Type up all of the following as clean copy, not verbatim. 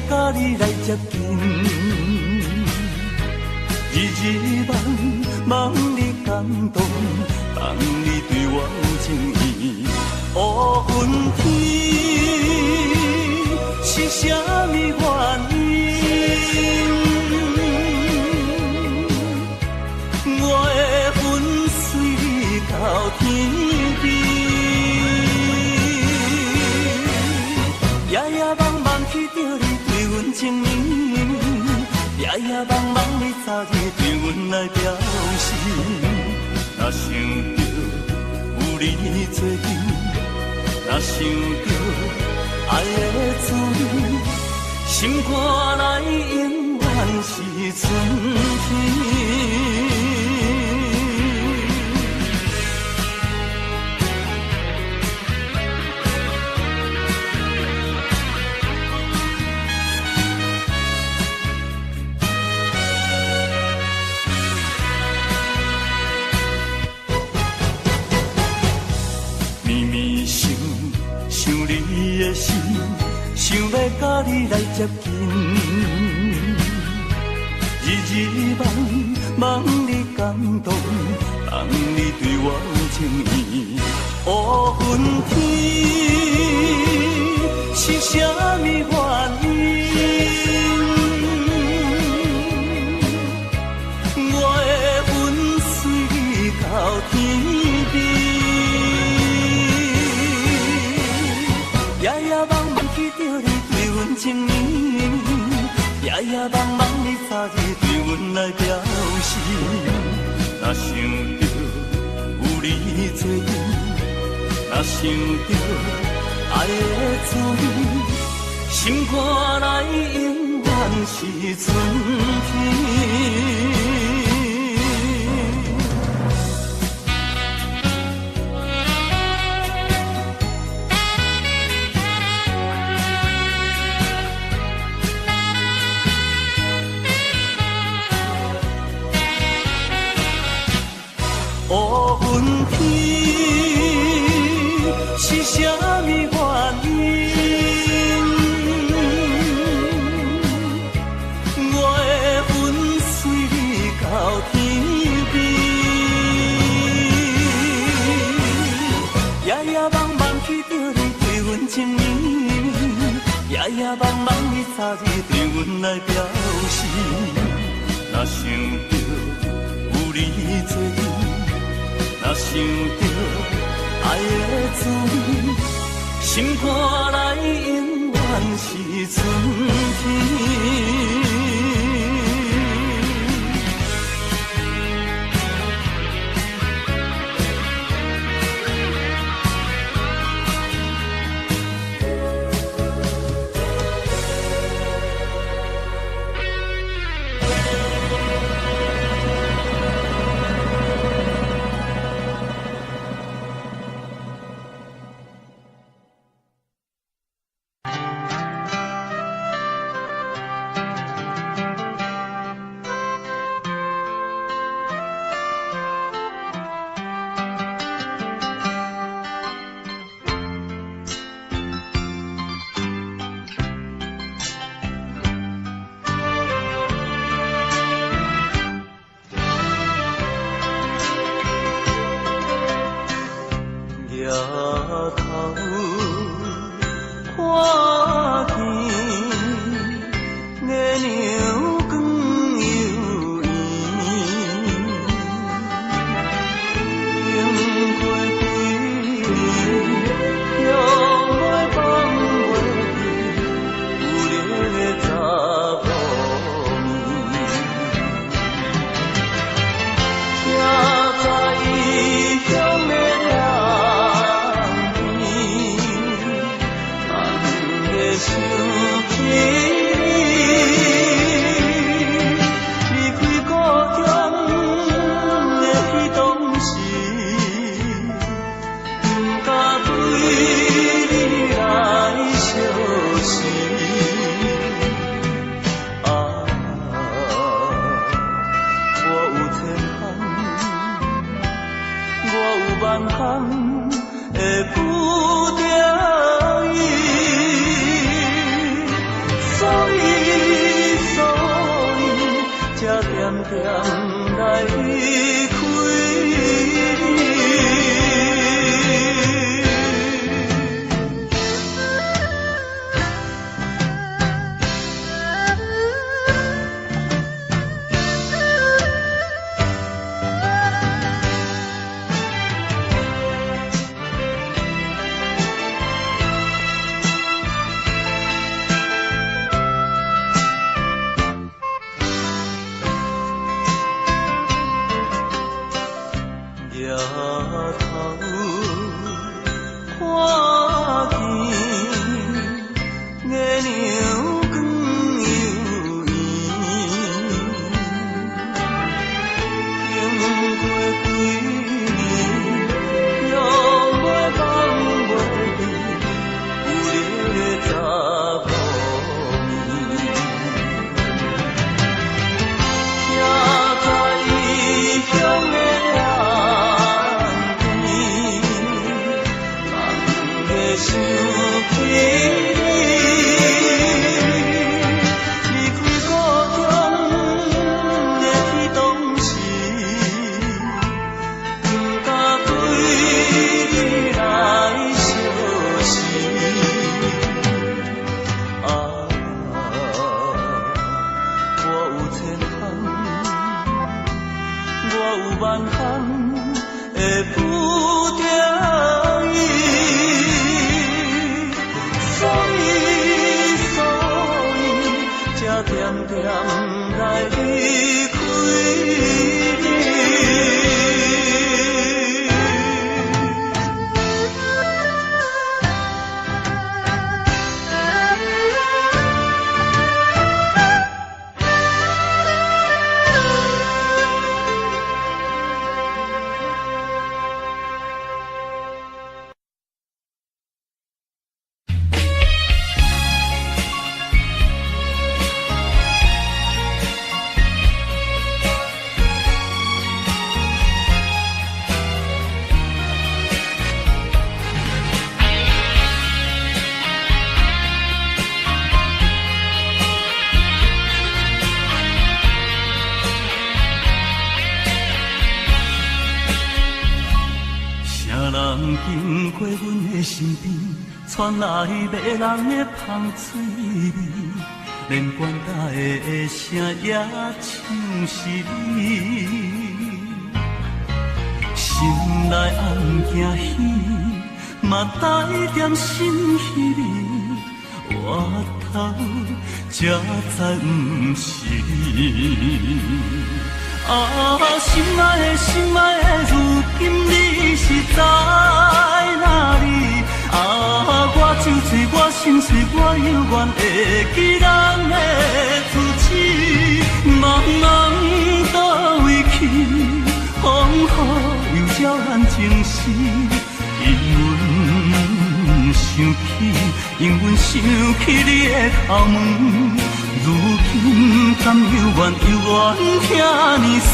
甲你来接近，日日梦梦你感动，梦你对我有情意。乌云天是啥物原因？我的魂随你到天边。夜夜梦梦去着你对阮情意，夜夜梦梦你早日对阮来表示。若想着有你做阵，若想着爱的滋味，心肝内永远是春天。想要甲你来接近，日日梦梦你感动，梦你对我有情意。乌云天是啥物原因？我的魂随你到天边。夜夜梦梦去着你对阮情意，夜夜梦梦你早日对阮来表示。若想着有你做阵，若想着爱的滋味，心肝内永远是春天。乌云天是啥物原因？我的魂随你到天边。夜夜梦梦去着你对阮情意，夜夜梦梦你早日对阮来表示。若想着有你做阵，若想着爱的滋味，心肝内永远是春天。的不得已，所以。点点来离开你。经过阮的身边，传来迷人的香水味，连管家的声也像是你。心内暗惊喜，嘛带点心稀味，我头才知不是你。心爱的，心爱的，如今你是在哪里？我酒醉，我心碎，我犹原会记咱的初次。茫茫倒位去，风雨又照咱情丝。因阮想起你的头毛。如今甘犹原听你水。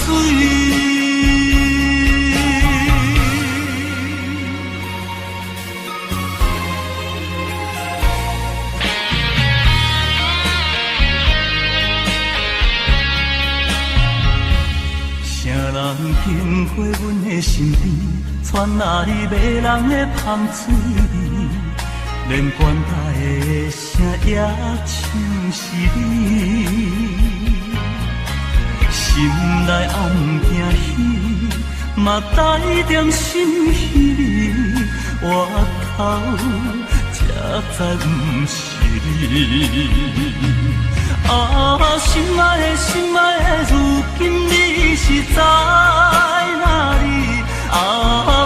啥人经过阮的身边，传来迷人的香水味。连管家的声也像是你，心内暗惊喜，嘛带点心稀味，我头才知不是你。心爱的，心爱的，如今你是在哪里？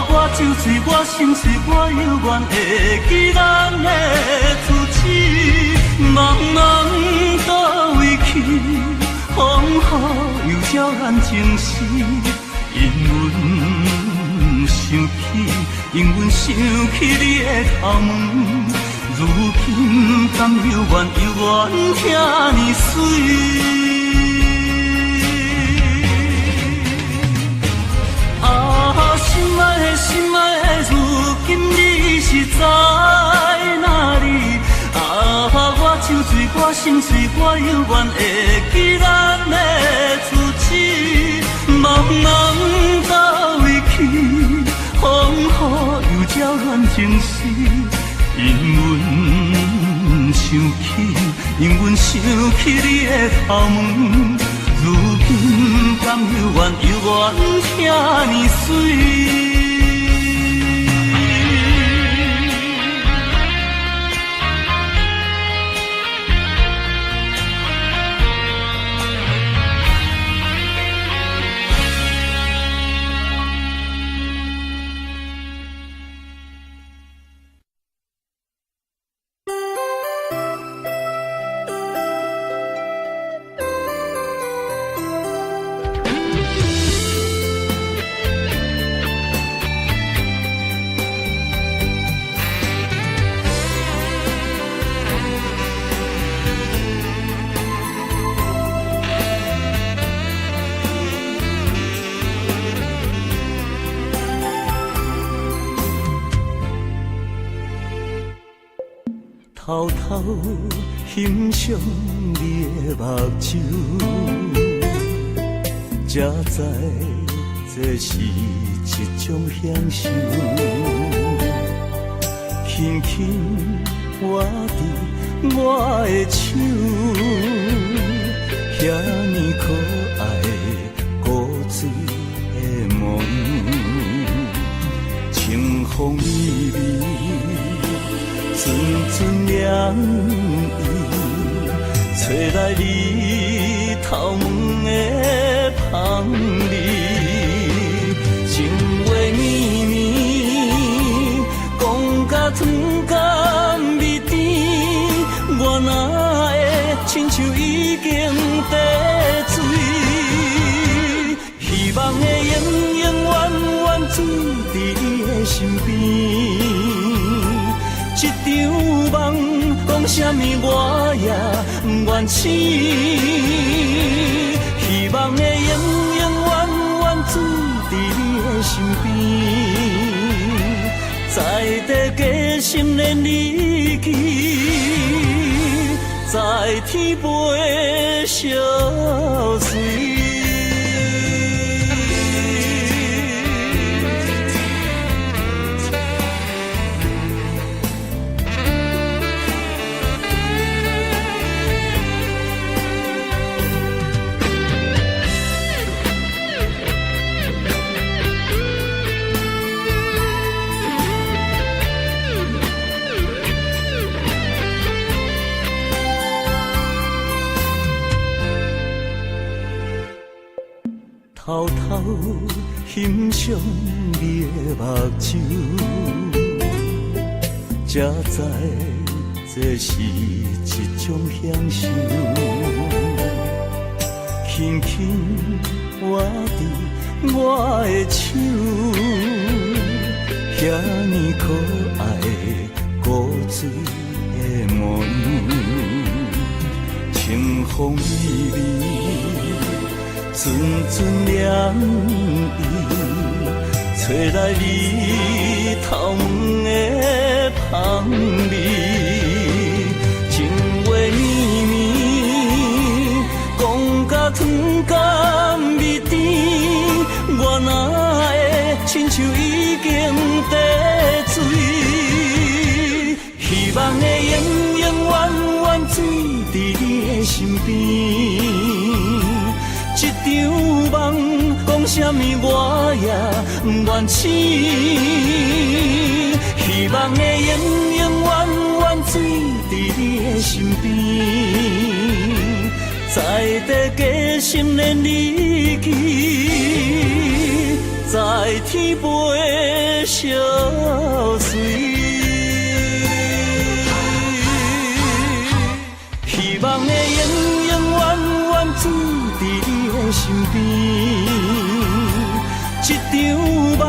我酒醉，我心碎，我犹原会记咱的初次。茫茫倒位去，风雨又照咱情丝。因阮想起你的头毛，如今甘犹原听你水。心爱的，心爱的，如今你是在哪里？我酒醉，我心碎，我犹原会记咱的初次。因阮想起你的头毛，如今甘犹原遐尼水。偷偷欣赏你的目睭，才知这是一种享受。轻轻握伫我的手，遐尼可爱古锥的模样，清风微微。阵阵凉意，吹来你头毛的香味，情话绵绵，讲甲汤甲味甜，我哪会亲像已经地醉？希望的永永远远住伫你的身边。一场梦，讲什么我也不愿醒。希望的永永远远住伫你的身边，在地加心连理去，在天陪相随。偷偷欣赏你的目睭，才知这是一种享受。轻轻握伫我的手，遐尼可爱古锥的模样，清风微微。阵阵凉意，吹来你头毛的香味，情话绵绵，讲甲汤甲味甜，我哪会亲像已经地醉？希望的永永远远住伫你的身边。一场梦，讲什么我也不愿醒。希望的永永远远住伫你的身边，在地加心连理去，在天陪相随。希望的永永远远住伫你的身边，一场梦，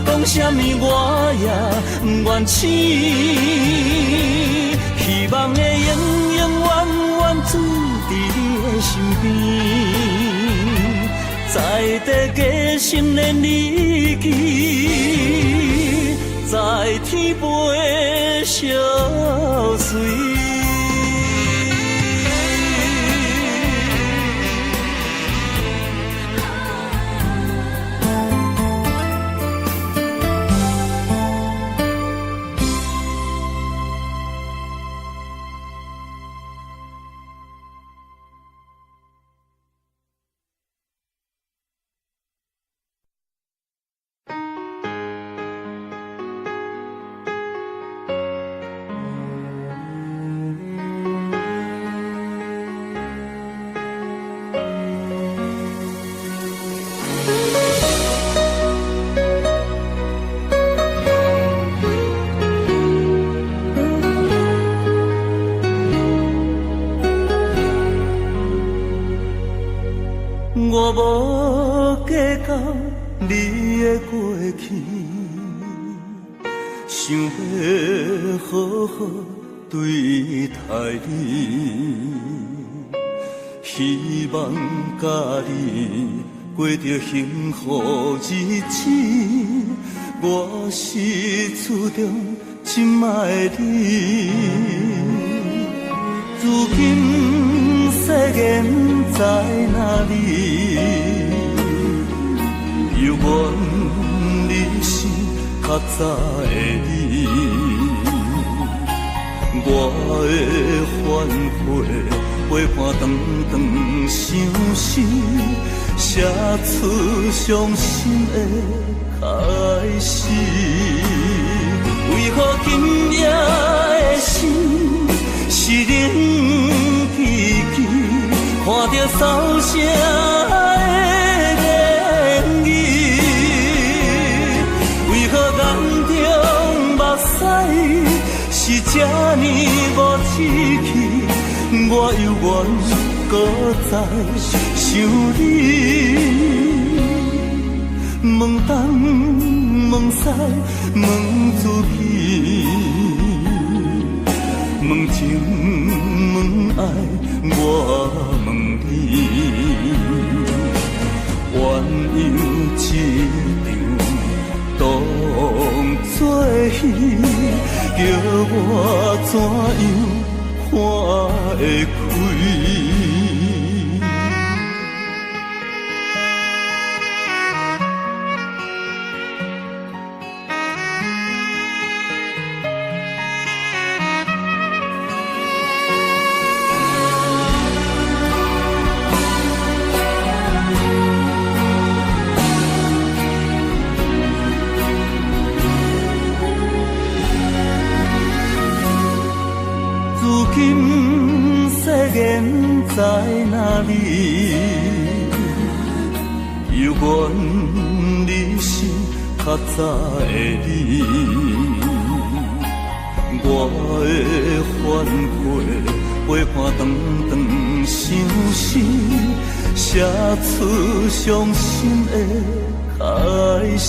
讲什么我也不愿醒。希望的永永远远住伫你的身边，在地加心连理去，在天陪相随。我无计较你的过去，想要好好对待你，希望甲你过着幸福日子。我是厝中心爱的你，如今世间在哪里？犹原你是较早的你，我的反悔，陪伴长长相思，写出伤心的开始。为何今夜的心是冷凄凄，看着扫舍的言语？为何眼中目屎是这呢无志气？我犹原搁在想你，问东问西问自己，问情问爱我问你，鸳鸯一场当作戏，叫我怎样看会开？在哪里？犹原你是较早的你，我的反悔，陪伴长长相思，写出伤心的开始。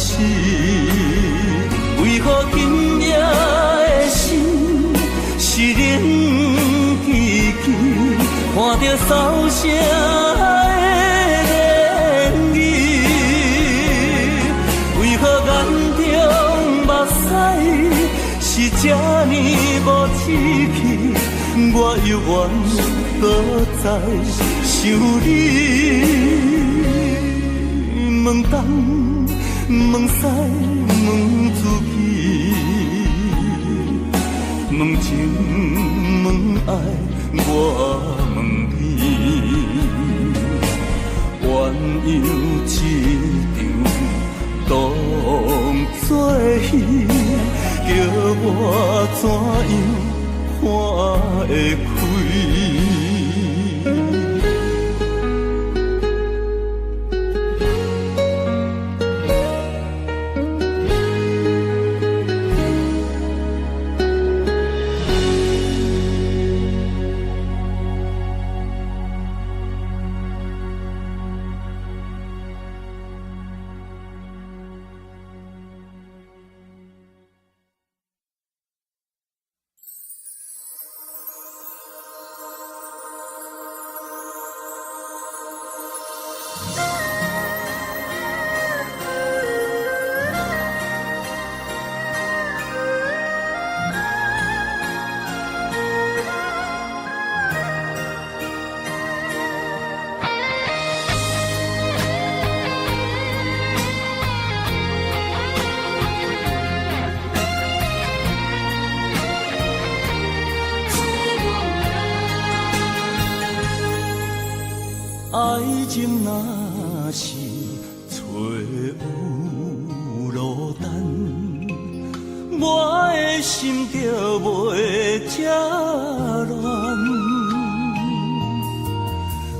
为何今夜的心是冷凄凄？看着扫舍的言语，为何眼中目屎是这呢无志气？我犹原搁在想你，问东问西问自己，问情问爱我问你，鸳鸯一场当作戏，叫我怎样看会开？爱情若是找有落单，我的心就袂这乱。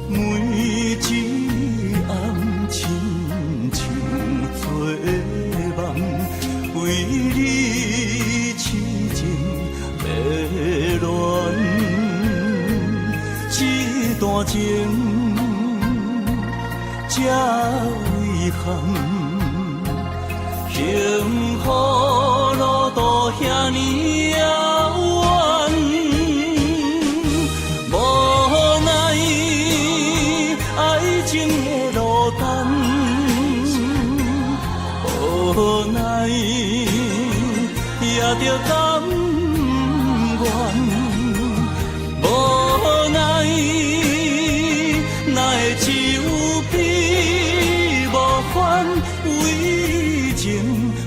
每一暗亲像做梦，为你痴情迷乱，这段情。这遗憾，幸福路途遐尼遥远，无奈爱情的落单，无奈也着甘愿，无奈哪会只有悲无欢，为情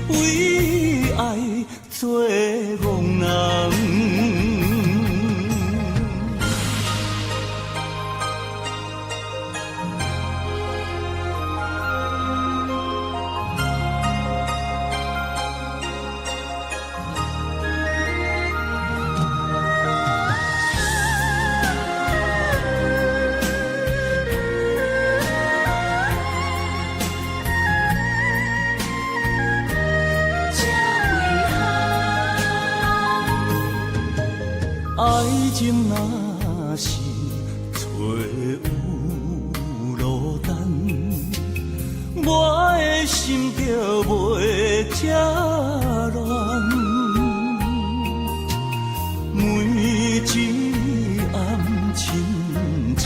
为爱做憨人。爱情若是找有落单，我的心就袂这乱。每一暗亲像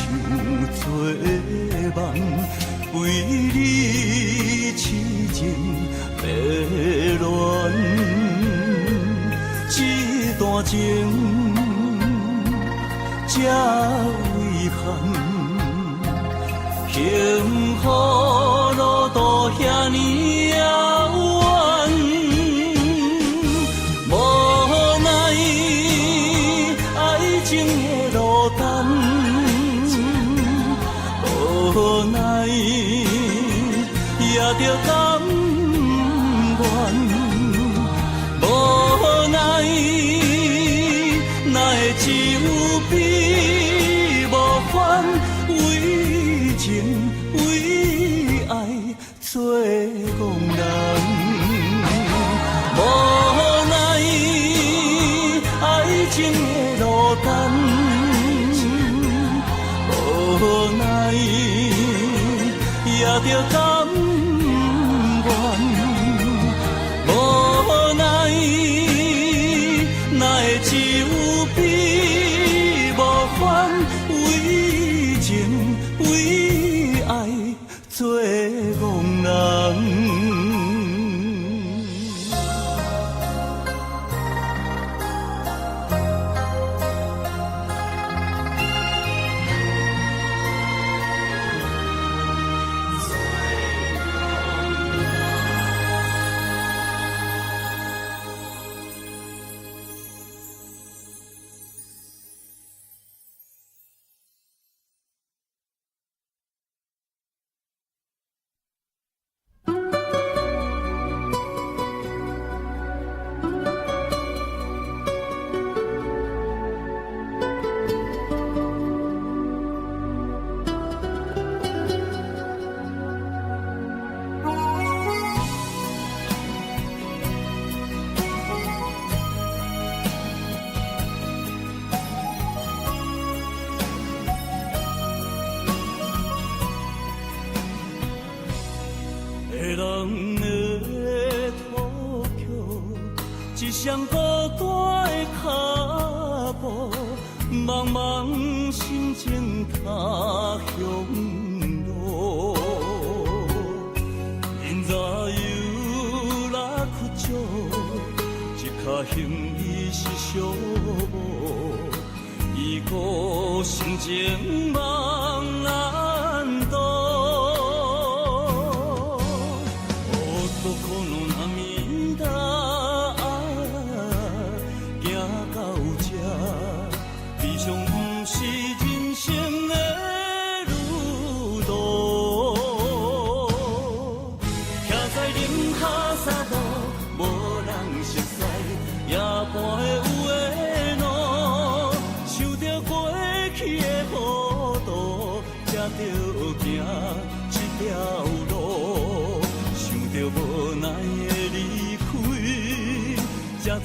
做梦，为你痴情迷乱，这段情。这遗憾，幸福路途遐尼遥远，无奈爱情的落单，无奈也着甘愿，无奈哪会只有悲无欢，为情为爱做憨人，无奈爱情的落单，无奈也着甘愿，无奈哪会只有悲无欢，为情为爱做憨人。人的土丘，一双孤单的脚步，茫茫心情他乡路。因早有拉苦酒，一脚行李是寂寞，伊个心情茫然度。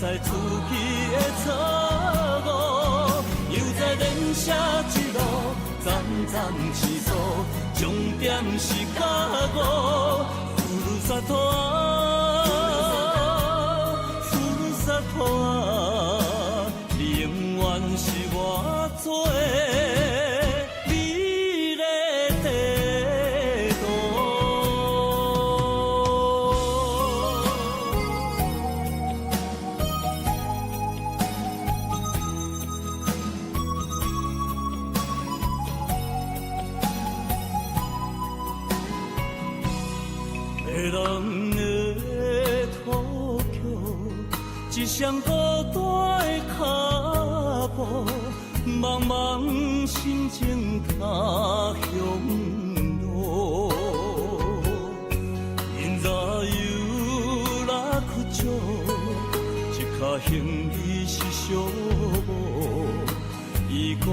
在出去的错误，又在人生之路，站站起坐，重点是甲我呼噜萨托啊，呼噜萨托啊，你永远是我做的美丽地图。迷人的土桥，一双孤单的脚步，茫茫心情他乡路。因早有拉苦酒，一脚行李是寂寞，伊个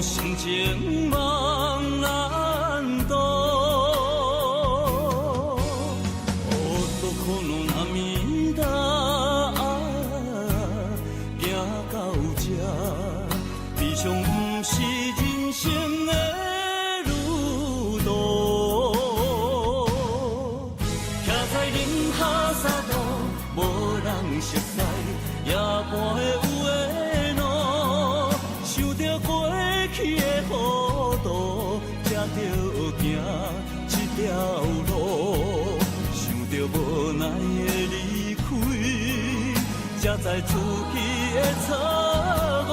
心情茫然度。上不是人生的路途，徛在林下沙路，无人熟悉，夜半的有的路，想着过去的糊涂，才着行这条路，想着无奈的离开，才知出去的错误。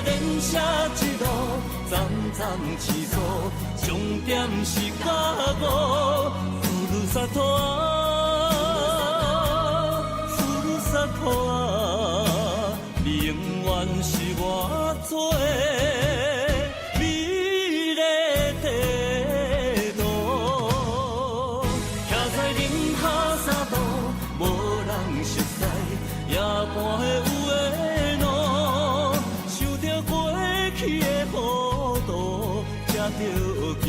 连写一路，站站起坐，重点是甲我呼噜萨托啊，呼噜萨托啊，你永远是我做的美丽地图。徛在林下沙路，无人熟悉，夜半的有的路。去的糊涂，才着行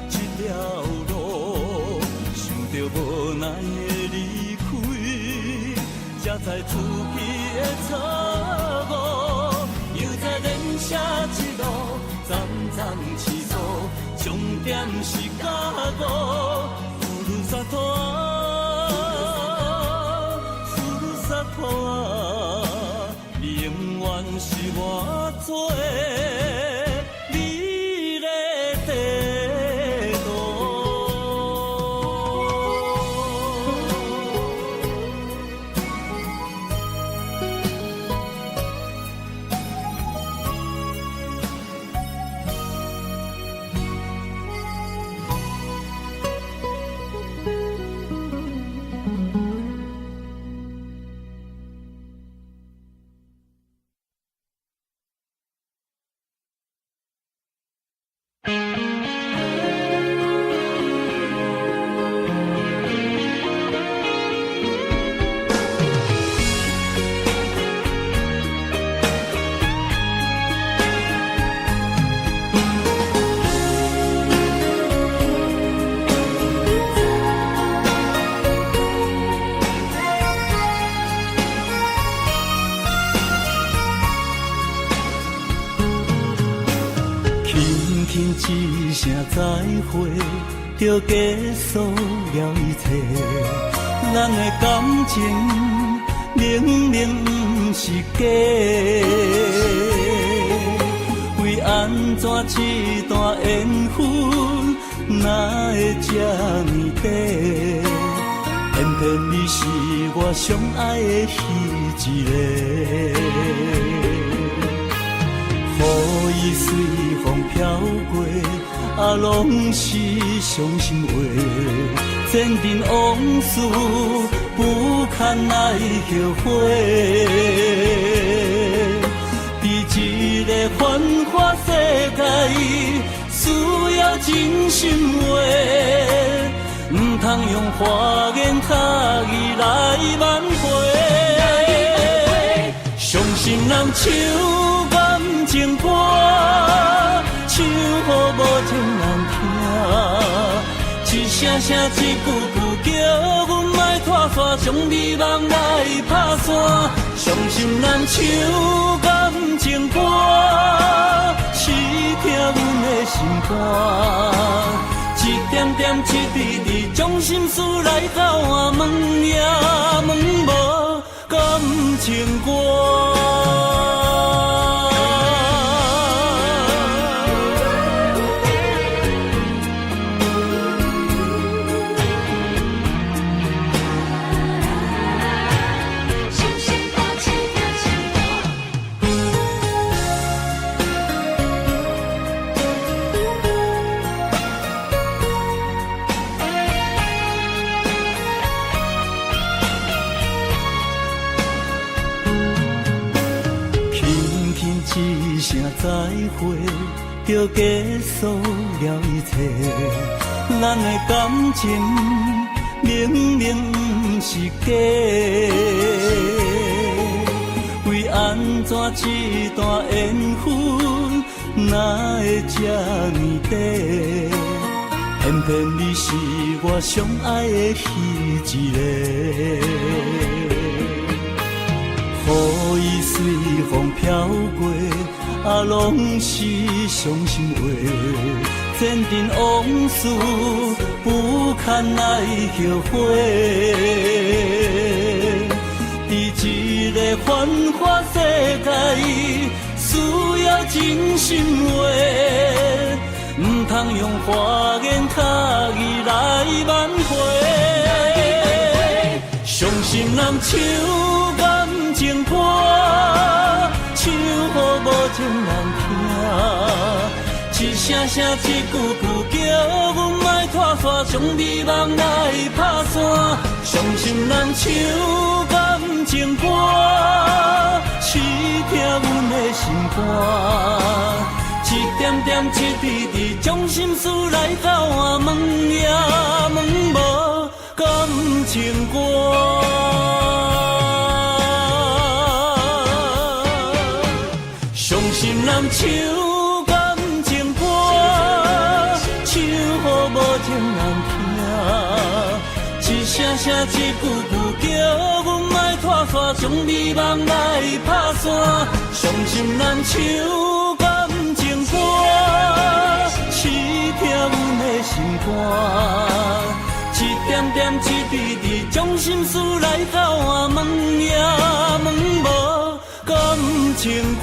这条路，想着无奈的离开，才知出去的错误。又在连写一路，站站起坐，重点是甲我呼噜萨托啊，呼噜萨托啊，你永远是我做的美丽地图。一声再会，就结束了一切。咱的感情明明不是假，为安怎这段缘分哪会这么短？偏偏你是我上爱的彼一个。雨伊随风飘过，啊，拢是伤心话。前尘往事不堪来后悔。在一个繁华世界，需要真心话，唔通用花言巧语来挽回。伤心人唱感情歌，唱予无情人听，一声声一句句叫阮莫拖线，将美梦来打散。伤心人唱感情歌，刺痛阮的心肝。一点点，一滴滴，将心事来交换，问也问无感情歌。一声再会，就结束了一切。咱的感情明明不是假，为安怎这段缘分哪会这呢短？偏偏你是我上爱的彼一个。雨伊随风飘过，拢是伤心话。前尘往事不堪来后悔。在一个繁华世界，需要真心话，唔通用花言巧语来挽回。伤心人唱感情歌，唱予无情人听，一声声一句句叫阮莫拖沙，将美梦来打散。伤心人唱感情歌，刺痛阮的心肝。一点点，一滴滴，将心事来交换，问也问无感情歌。伤心人唱感情歌，唱予无情人听，一声声一句句叫阮莫拖沙，将美梦来打散。伤心人唱感情歌，刺痛阮的心肝。一点点，一滴滴，将心事来交换，问也问无感情歌。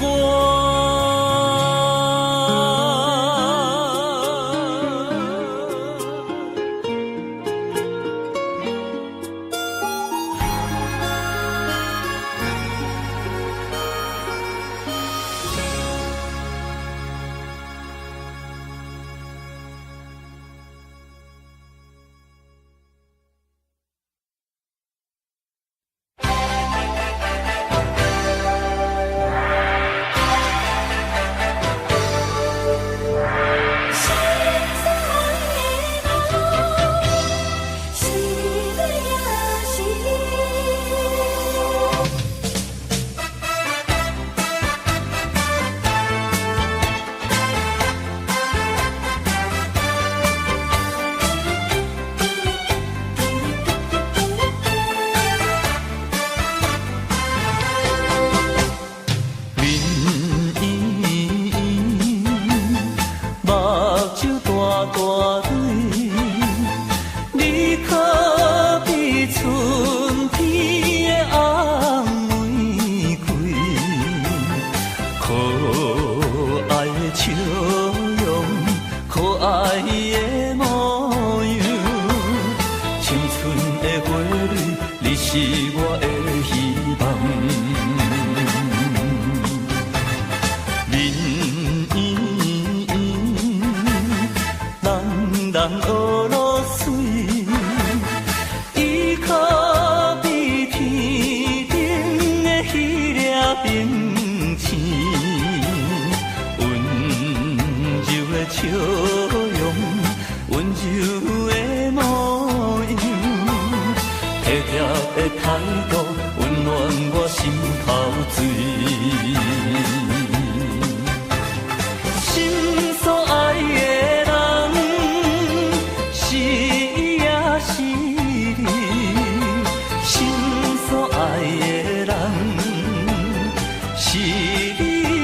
是你。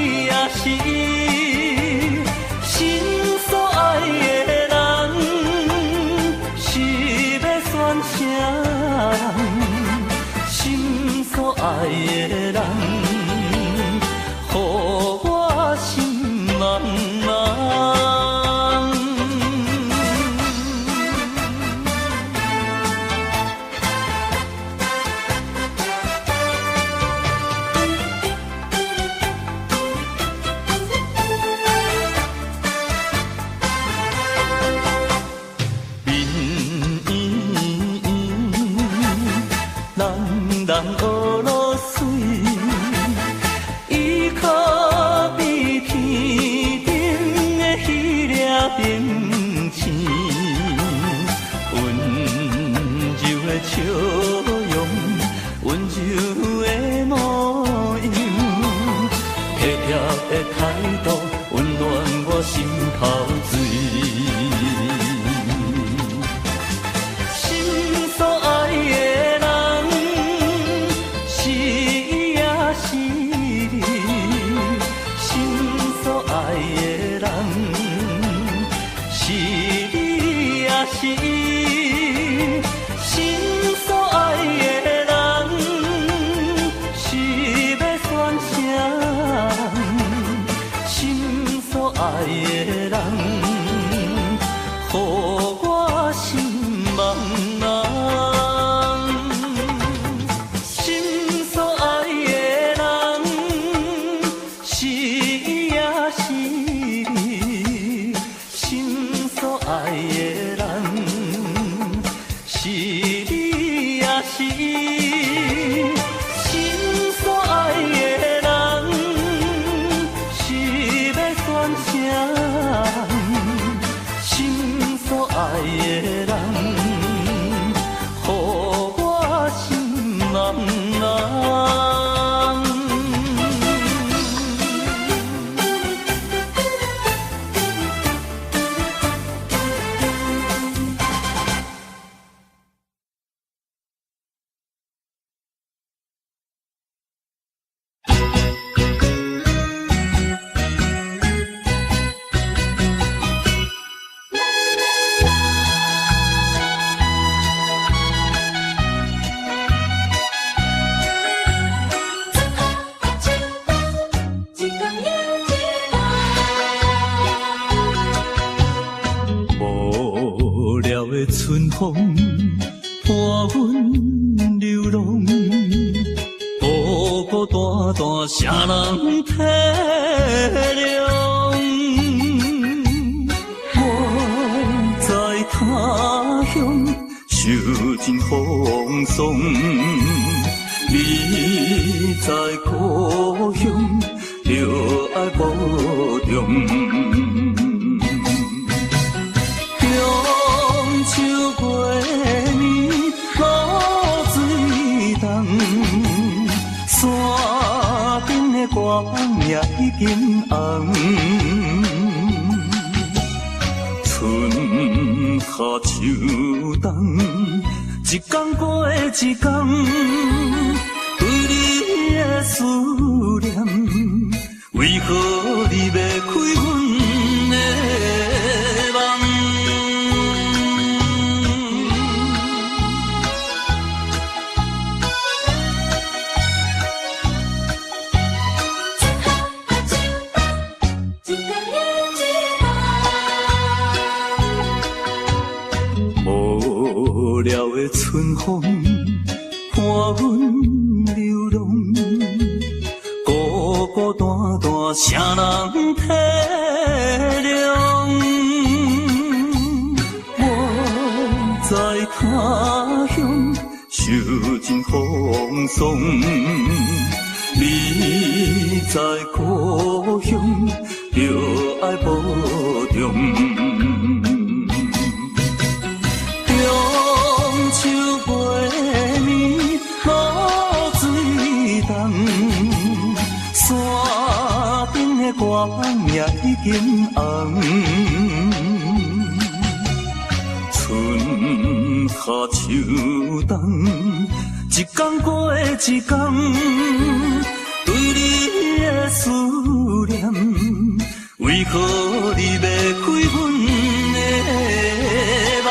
笑容，温柔的模样，贴贴的态度，温暖我心头水。心所爱的人，是伊也是你；心所爱的人，是你也是伊。心所爱的人，是要选啥？心所爱的人，予我心茫茫。心所爱的人，是伊也是你；心所爱的人，是你也是伊。心所爱的人，是要选啥？心所爱的人，予我心茫茫。无聊的春风伴阮流浪，孤孤单单啥人体谅？我在他乡受尽风霜，你在故乡着爱保重。中秋月暝露水重，山顶的月也已经红。春夏秋冬，一天过一天，对你的思念，为何你要开阮的梦？无聊的春风伴阮流浪，孤孤单单啥人体谅？我在他乡受尽风霜，你在故乡着爱保重。中秋月暝露水重，山顶的月也已经红。春夏秋冬，一天过一天，对你的思念，为何你要开阮的梦？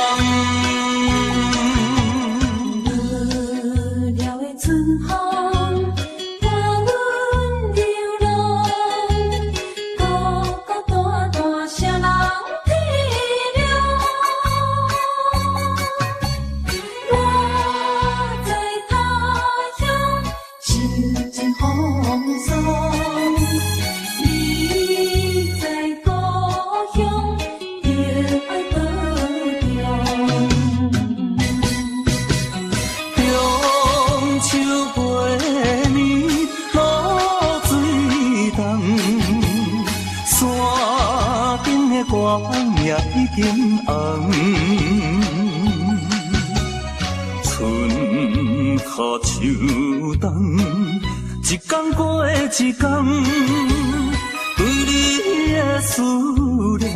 也已经红，春雨树冬，一天过一天，对你的思念，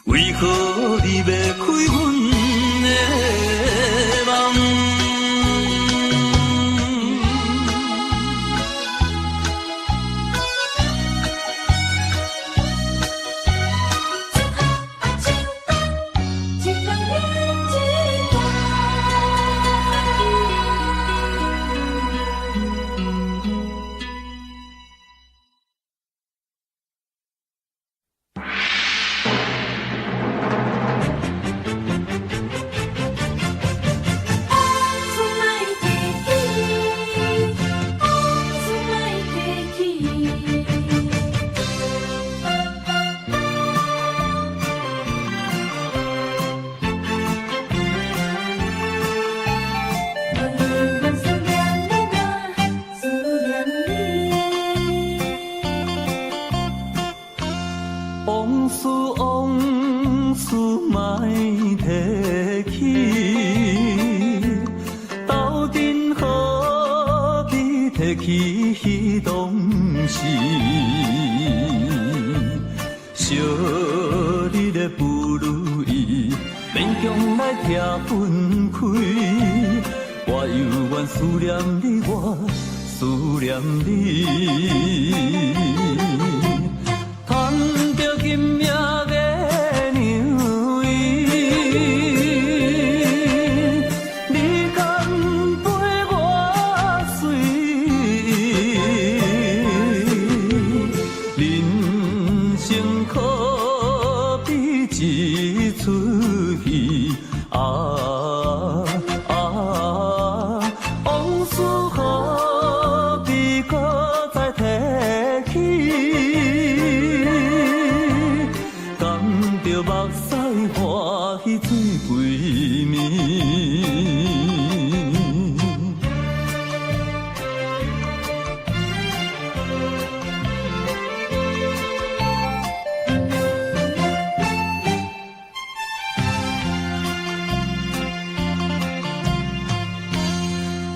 为何你要开阮的梦？往事莫提起，斗阵何必提起彼当时？小日的不如意，勉强来拆分开。我犹原思念你，我思念你。赚着金命的娘伊，你敢陪我睡？人生可比一出戏啊！往事何必搁再提起？感着目屎欢喜醉归暝。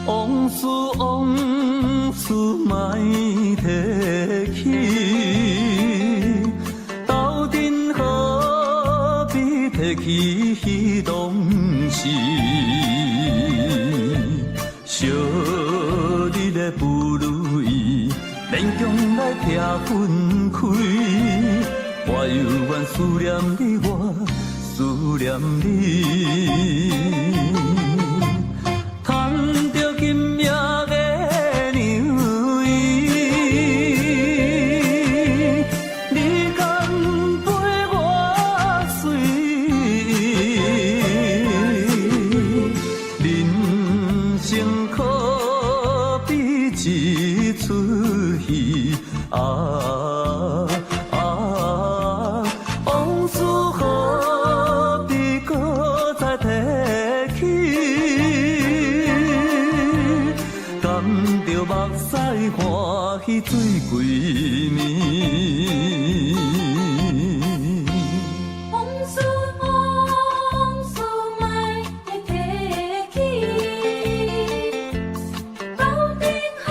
往事莫提起，斗阵何必提起彼当时？小日的不如意，勉强来拆分开。我犹原思念你，我思念你。赚着金命的娘伊，你敢陪我睡？人生可比一出戏啊！往事何必搁再提起？感着目屎欢喜醉归暝。往事莫提起，斗阵何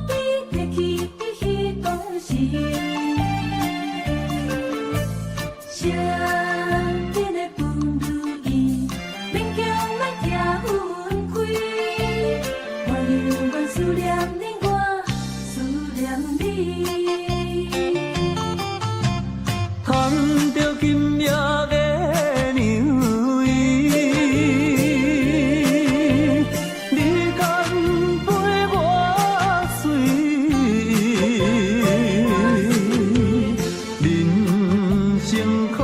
必提起彼当时？小日的不如意，勉强来拆分开。我犹原思念你，我思念你。赚着金命的娘伊，你敢陪我睡？人生可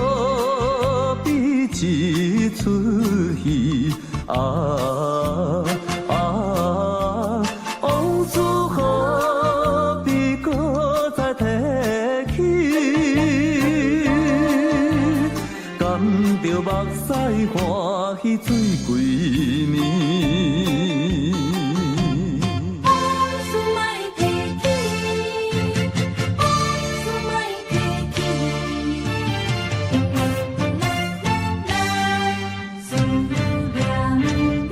比一出戏啊！往事何必搁再提起？感着目屎欢喜醉归暝。往事莫提起，往事莫提起。思念你。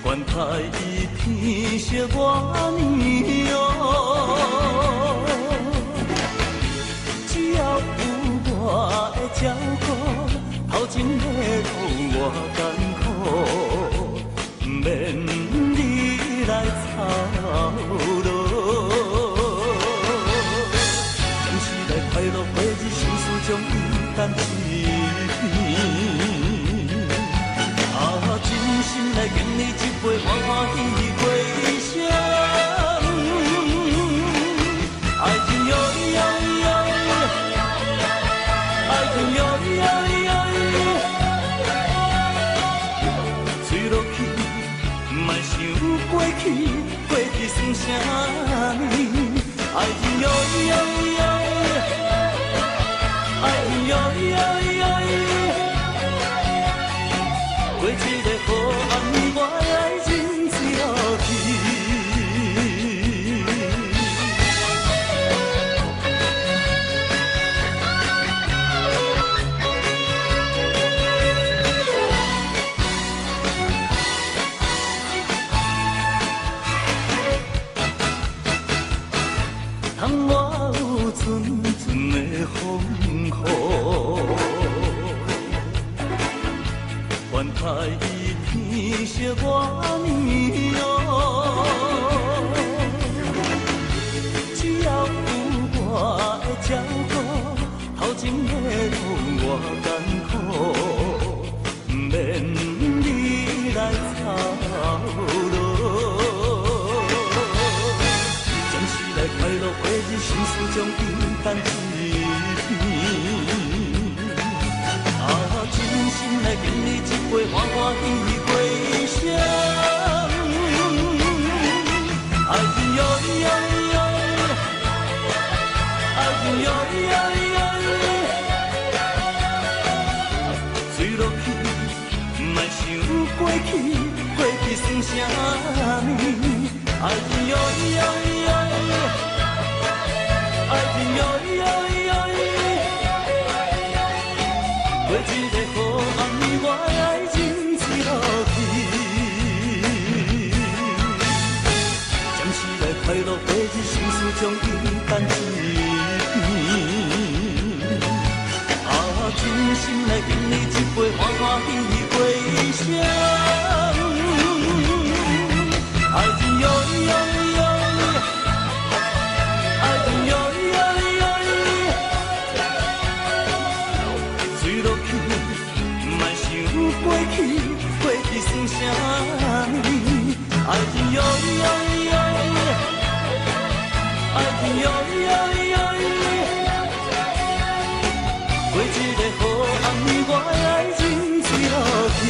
愿台伊天色我年哦，只要有我的照顾，头前的路我艰苦，免你来操劳。总是来快乐过日，心事将伊担起。真心来敬你一杯，欢欢喜喜过一生。爱情哟哟哟，爱情哟哟哟，吹落去，莫想过去，过去算啥物？爱情哟哟哟，爱情哟哟哟。过一个好暗，我爱真着去。窗外有阵阵的风雨。愿台伊天色我年哦，只要有我的照顾，头前的路我艰苦，免你来操劳。暂时来快乐过日，心事将伊担起。真心来敬你一杯，欢欢喜喜过一生。爱情哟哟哟，爱情哟哟哟，吹落去，莫想过去，过去算啥物？爱情哟哟哟，爱情哟哟哟。过一个好暗，我爱真着去。暂时来快乐过日，心事将伊担起。真心来敬你一杯，欢欢喜喜过一生。爱情哟哟哟，爱情哟哟哟，吹落去，莫想过去，过去算啥物？爱情哟哟哟，爱情哟哟哟，过一个好暗，我爱真着去。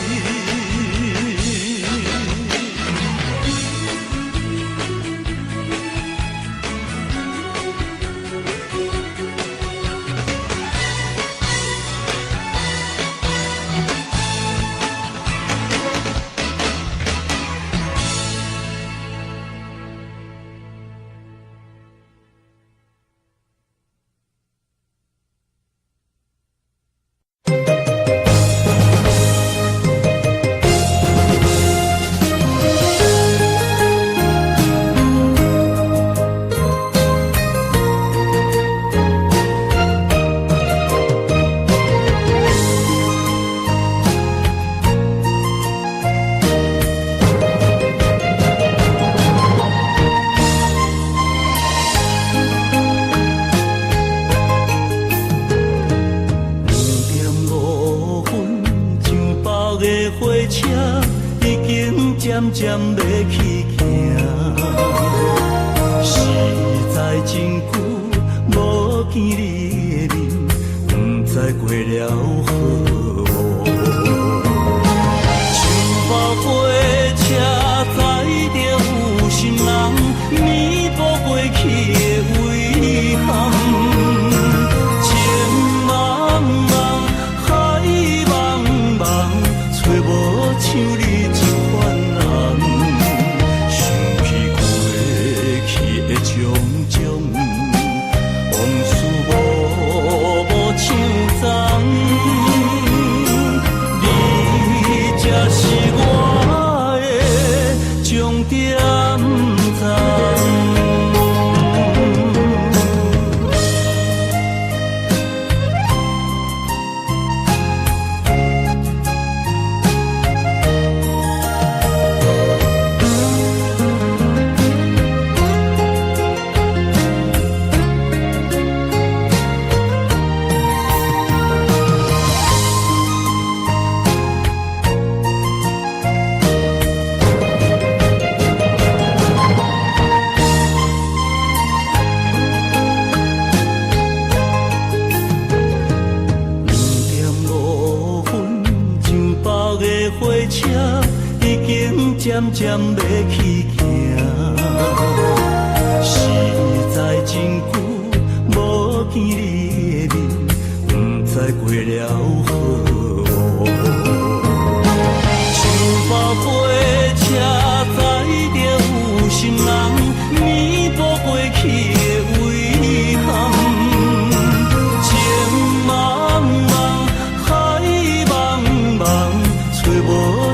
渐渐要去行，实在真久无见你的面，不知过了何物。像爆火车载着有心人，弥补过去的遗憾。情茫茫，海茫茫，找无像你一款。种种往事无像昨。点赞。渐渐要去行，实在真久无见你的面，不知过了何。像百花车载着有心人，弥补过去的遗憾。情茫茫，海茫茫，找无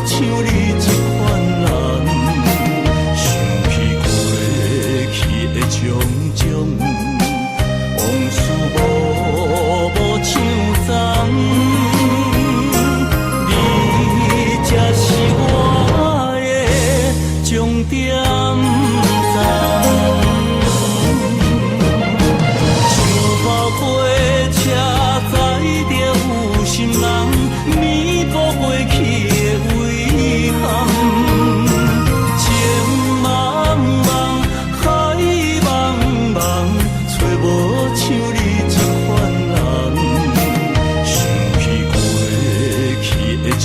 像你这款。种种往事无像昨，你才是我的终点站。像百花车载着有心人，弥补过去的遗憾。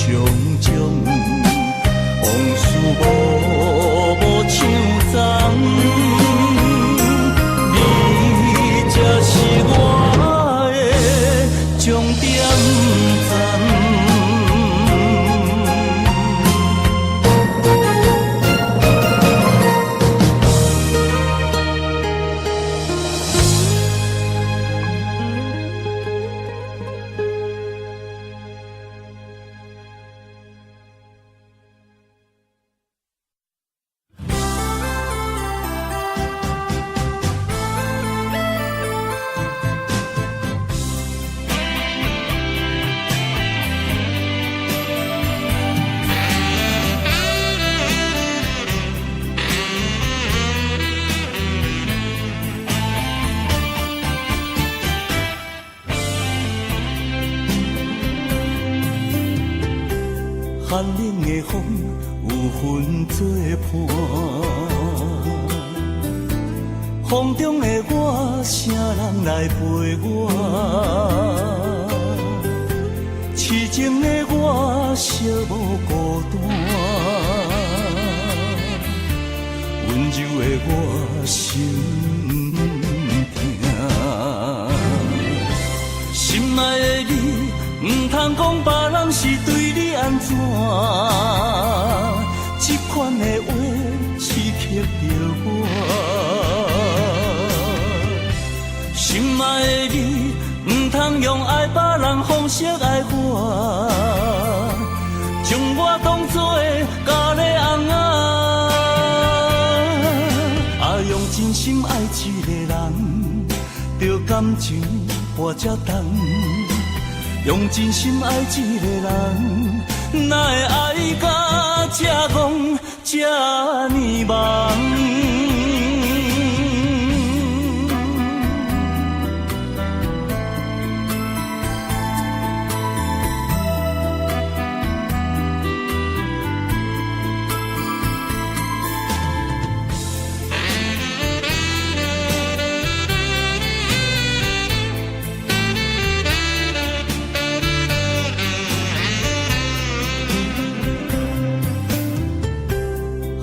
种种往事无像昨，你才是我的终点站。寒冷的风有份作伴，风中的我，啥人来陪我？痴情的我，寂寞孤单，温柔的我心痛，心爱的你。唔通讲别人是对你安怎，这款的话刺激着我。心爱的你，唔通用爱别人方式爱我，将我当作咖喱翁啊！用真心爱一个人，着感情跋这重。用真心爱一个人，哪会爱到这戆这呢忙？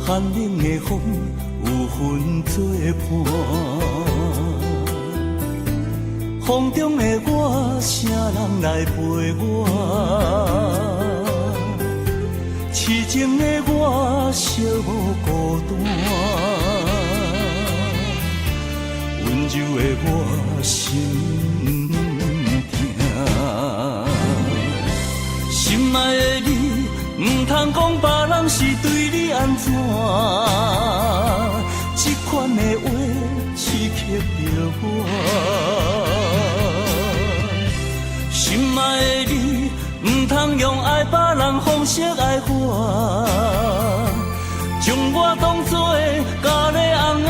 寒冷的风有份作伴，风中的我，啥人来陪我？痴情的我，寂寞孤单，温柔的我心痛，心爱的你。唔通讲别人是对你安怎，这款的话刺激着我。心爱的你，唔通用爱别人方式爱我，将我当作咖喱翁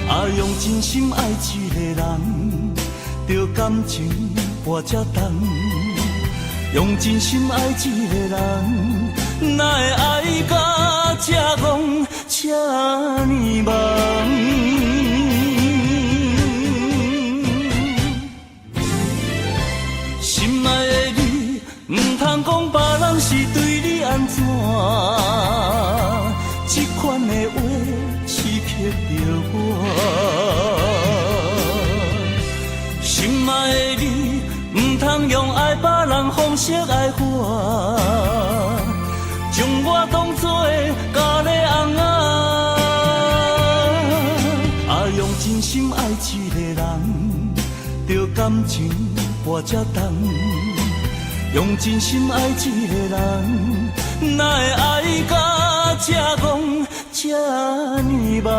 啊，用真心爱一个人，着感情活才重。用真心爱一个人，哪会爱到这戆这呢忙？心爱的你，唔通讲别人是对你安怎，这款的话刺激着我。心爱的你，唔通用爱别人方式爱我，将我当作咖喱翁啊，用真心爱一个人，着感情活才重。用真心爱一个人，哪会爱到这戆这呢忙？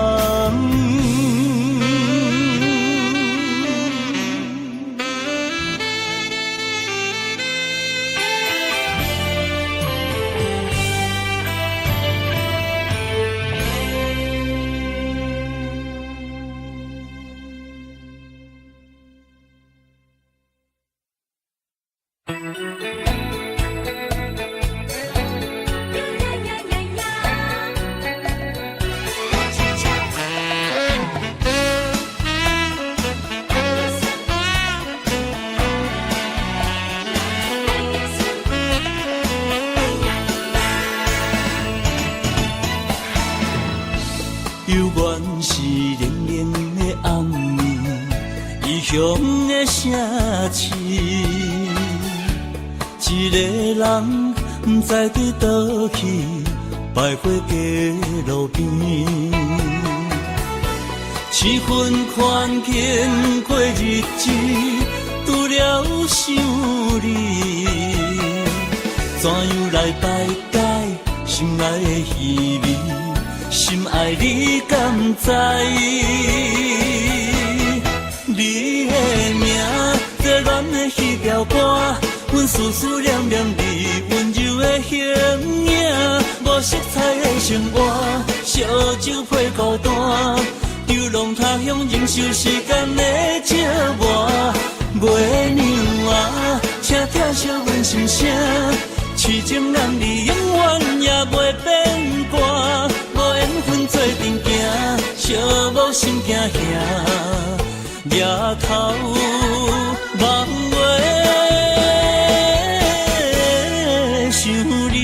乡的城市，一个人不知伫倒去，徘徊街路边。七分宽肩过日子，拄了想你，怎样来排解心内的虚伪？心爱你敢知？你的名，热恋的彼条歌，阮思思念念你温柔的形影，无色彩的生活，烧酒配孤单，流浪他乡忍受时间的折磨。月娘啊，请听惜阮心声，痴情男儿永远也袂变卦，无缘分做阵行，相无心惊吓。夜头望月想你，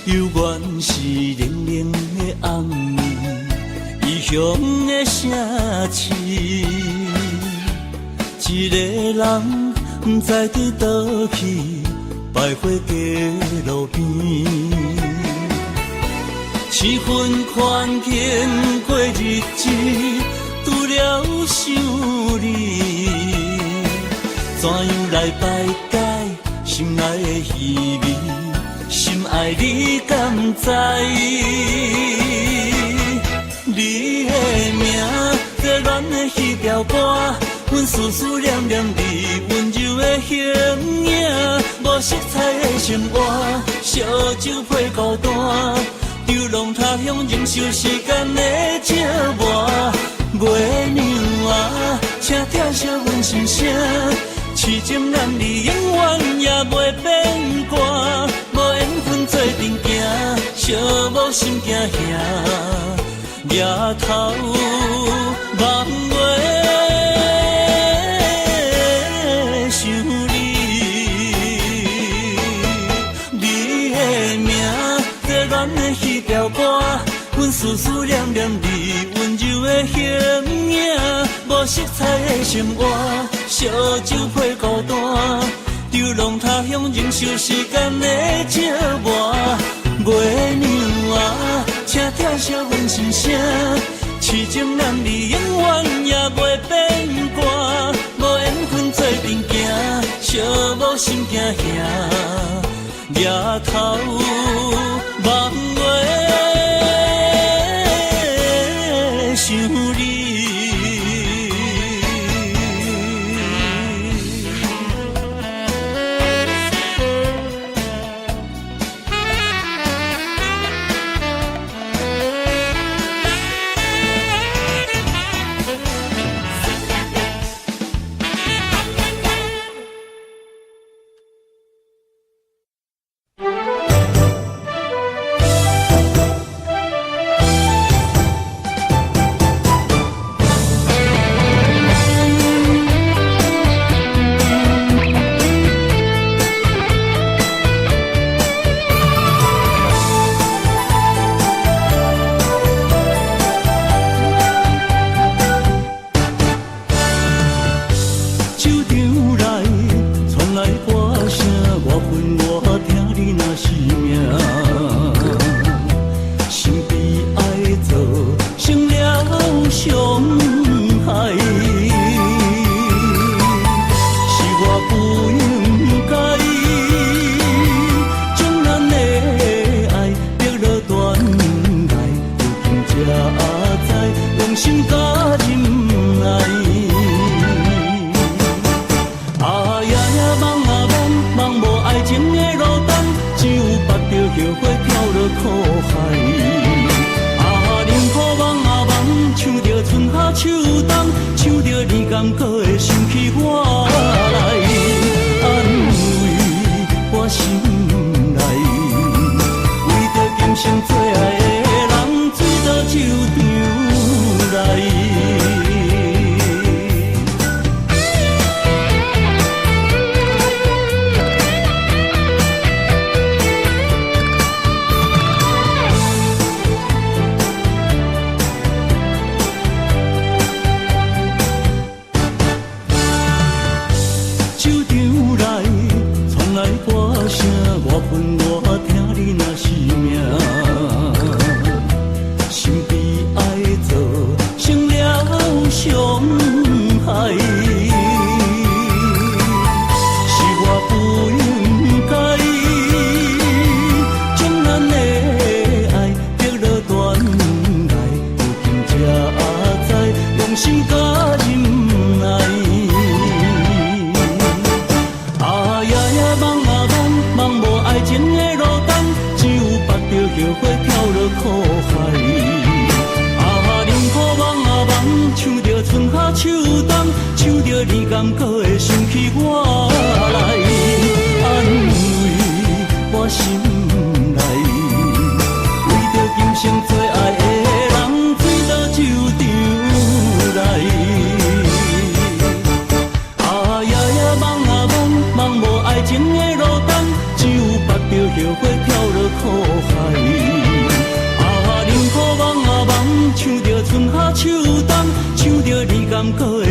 犹原是冷冷的暗暝，异乡的城市，一个人不知伫倒去，徘徊街路边。七分宽肩过日子，拄了想你，怎样来排解心内的虚伪？心爱你敢知？你的名，热恋的彼条歌，阮思思念念你温柔的形影，无色彩的生活，烧酒配孤单，流浪他乡忍受时间的折磨。月娘啊，请听惜阮心声，痴情男儿永远也袂变卦，无缘分做阵行，相无心惊吓。夜頭望月思思念念你温柔的形影，无色彩的生活，烧酒配孤单，流浪他乡忍受时间的折磨。月娘啊，请听惜阮心声，痴情男女永远也袂变卦，无缘分做阵行，相无心惊遐，夜头望月。想你。唱着春夏秋冬，唱着你甘苦的